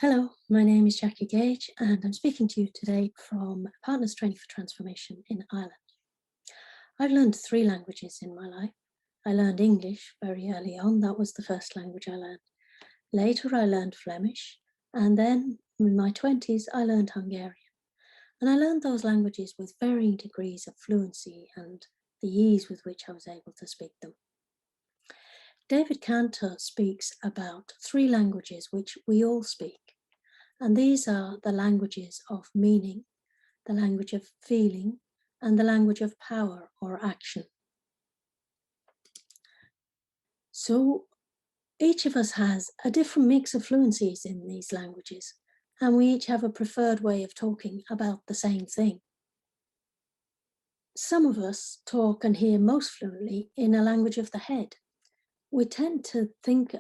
Hello, my name is Jacqui Gage and I'm speaking to you today from Partners Training for Transformation in Ireland. I've learned 3 languages in my life. I learned English very early on. That was the first language I learned. Later I learned Flemish, and then in my 20s I learned Hungarian. And I learned those languages with varying degrees of fluency and the ease with which I was able to speak them. David Cantor speaks about 3 languages which we all speak. And these are the languages of meaning, the language of feeling, and the language of power or action. So each of us has a different mix of fluencies in these languages, and we each have a preferred way of talking about the same thing. Some of us talk and hear most fluently in a language of the head. We tend to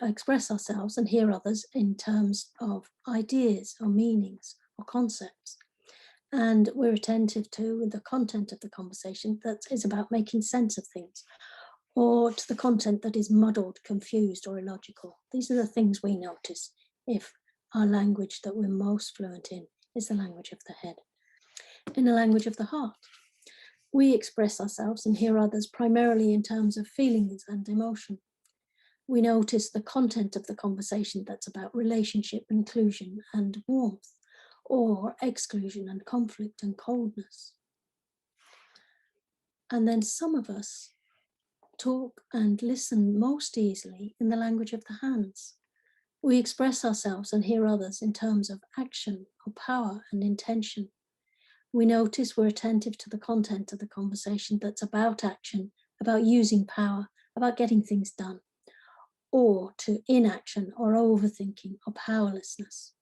express ourselves and hear others in terms of ideas or meanings or concepts. And we're attentive to the content of the conversation that is about making sense of things, or to the content that is muddled, confused, or illogical. These are the things we notice if our language that we're most fluent in is the language of the head. In the language of the heart, we express ourselves and hear others primarily in terms of feelings and emotion. We notice the content of the conversation that's about relationship, inclusion, and warmth, or exclusion and conflict and coldness. And then some of us talk and listen most easily in the language of the hands. We express ourselves and hear others in terms of action or power and intention. We notice we're attentive to the content of the conversation that's about action, about using power, about getting things done, or to inaction or overthinking or powerlessness.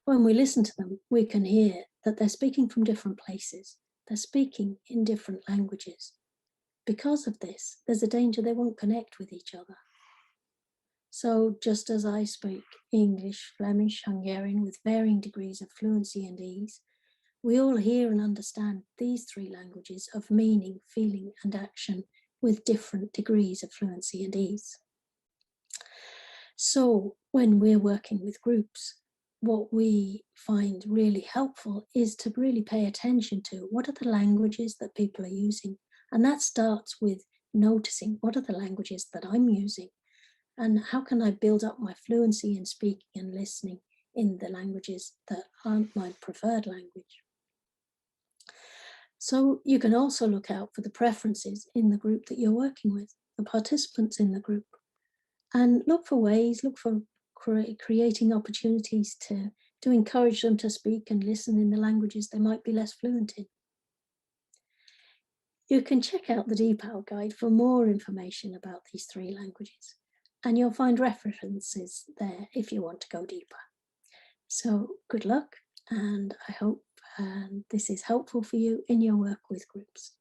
When we listen to them, we can hear that they're speaking from different places. They're speaking in different languages. Because of this, there's a danger they won't connect with each other. So just as I speak English, Flemish, Hungarian with varying degrees of fluency and ease, we all hear and understand these 3 languages of meaning, feeling, and action with different degrees of fluency and ease. So when we're working with groups, what we find really helpful is to really pay attention to what are the languages that people are using. And that starts with noticing what are the languages that I'm using and how can I build up my fluency in speaking and listening in the languages that aren't my preferred language. So you can also look out for the preferences in the group that you're working with, the participants in the group, and look for ways, look for creating opportunities to encourage them to speak and listen in the languages they might be less fluent in. You can check out the DEPAL guide for more information about these 3 languages, and you'll find references there if you want to go deeper. So good luck, and I hope this is helpful for you in your work with groups.